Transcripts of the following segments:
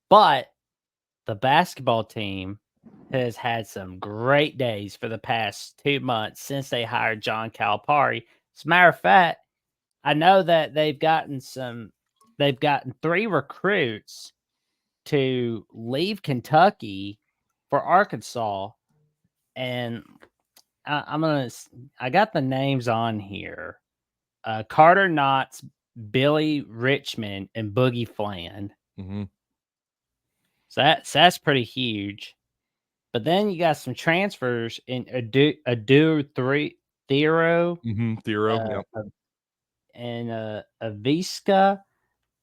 But the basketball team has had some great days for the past 2 months since they hired John Calipari. As a matter of fact, I know that they've gotten 3 recruits to leave Kentucky for Arkansas, and I got the names on here. Carter Knotts, Billy Richmond, and Boogie Fland. Mhm. So that's pretty huge. But then you got some transfers in Adu 3 Thero, Mhm. Theoro, uh, yep. and Aviska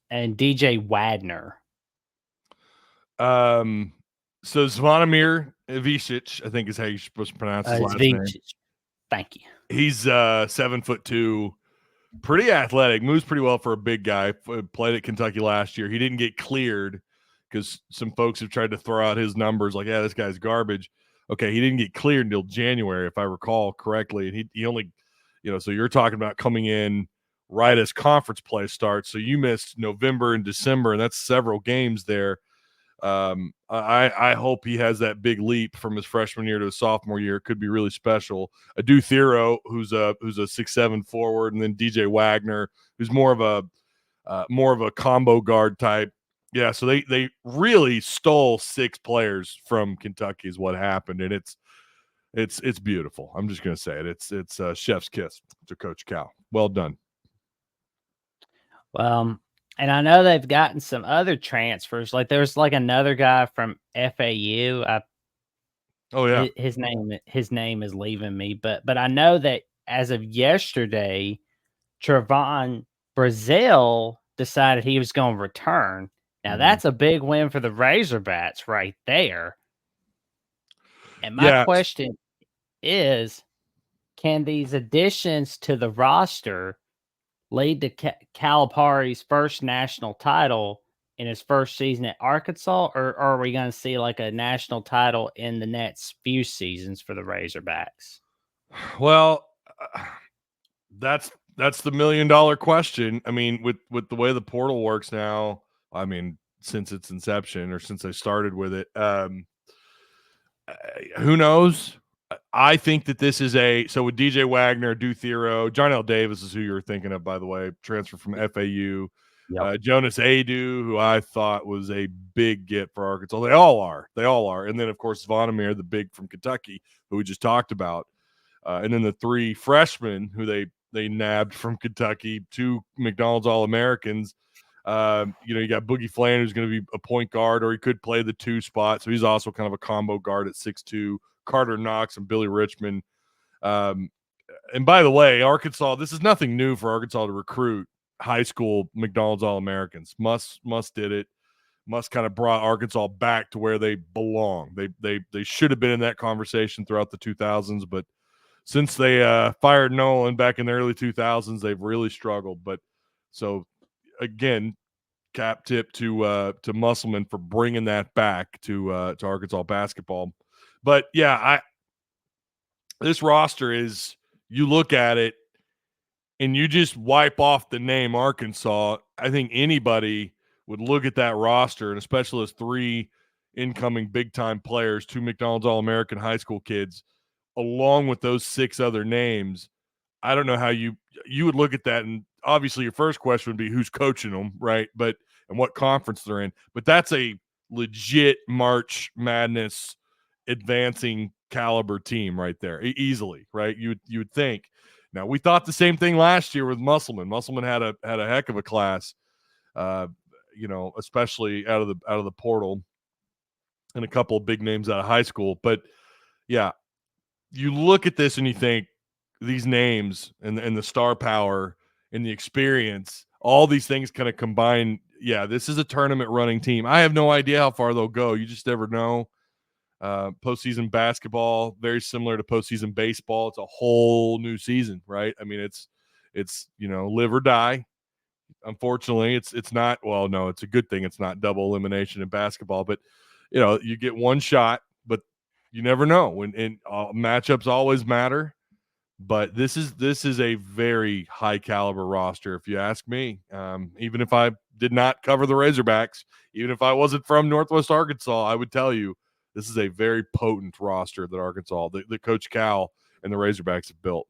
and DJ Wadner. Um, so Zvonimir Ivicic, I think is how you're supposed to pronounce his last name. Thank you. He's 7'2", pretty athletic, moves pretty well for a big guy. Played at Kentucky last year. He didn't get cleared because some folks have tried to throw out his numbers like, yeah, this guy's garbage. Okay, he didn't get cleared until January, if I recall correctly. And he only, so you're talking about coming in right as conference play starts. So you missed November and December, and that's several games there. I hope he has that big leap from his freshman year to his sophomore year. It could be really special. Adu Thero, who's a 6'7" forward, and then DJ Wagner, who's more of a combo guard type. Yeah, so they really stole 6 players from Kentucky is what happened, and it's beautiful. I'm just gonna say it. It's chef's kiss to Coach Cal. Well done. Well, and I know they've gotten some other transfers. Like there's like another guy from FAU. Oh yeah, His name is leaving me, but I know that as of yesterday, Trevon Brazil decided he was going to return. Now that's a big win for the Razorbacks right there. And my yeah. question is, can these additions to the roster lead to Calipari's first national title in his first season at Arkansas, or are we going to see like a national title in the next few seasons for the Razorbacks? Well, that's the $1,000,000 question. I mean, with the way the portal works now, I mean, since its inception or since I started with it, who knows? I think that this is so with DJ Wagner, Thero, John L. Davis is who you were thinking of, by the way, transfer from FAU. Yep. Jonas Adu, who I thought was a big get for Arkansas. They all are. And then, of course, Zvonimir, the big from Kentucky, who we just talked about. And then the 3 freshmen who they nabbed from Kentucky, 2 McDonald's All-Americans. You got Boogie Fland, who's going to be a point guard, or he could play the 2 spot. So he's also kind of a combo guard at 6'2". Carter Knox and Billy Richmond. And by the way, Arkansas, this is nothing new for Arkansas to recruit high school McDonald's All-Americans. Muss did it. Muss kind of brought Arkansas back to where they belong. They should have been in that conversation throughout the 2000s, but since they fired Nolan back in the early 2000s, they've really struggled. But so again, cap tip to Musselman for bringing that back to Arkansas basketball. But yeah, this roster is, you look at it and you just wipe off the name Arkansas. I think anybody would look at that roster, and especially as 3 incoming big time players, 2 McDonald's All-American high school kids, along with those 6 other names. I don't know how you would look at that, and obviously your first question would be who's coaching them, right? But and what conference they're in. But that's a legit March Madness advancing caliber team right there, easily, right? You would think. Now we thought the same thing last year with Musselman. Musselman had a heck of a class, especially out of the portal, and a couple of big names out of high school. But yeah, you look at this and you think these names and the star power and the experience, all these things kind of combine. Yeah, this is a tournament running team. I have no idea how far they'll go. You just never know. Postseason basketball, very similar to postseason baseball. It's a whole new season, right? I mean, it's live or die. Unfortunately, it's not. Well, no, it's a good thing it's not double elimination in basketball, but you get one shot, but you never know. And matchups always matter. But this is a very high caliber roster, if you ask me. Even if I did not cover the Razorbacks, even if I wasn't from Northwest Arkansas, I would tell you this is a very potent roster that Arkansas, that Coach Cal and the Razorbacks have built.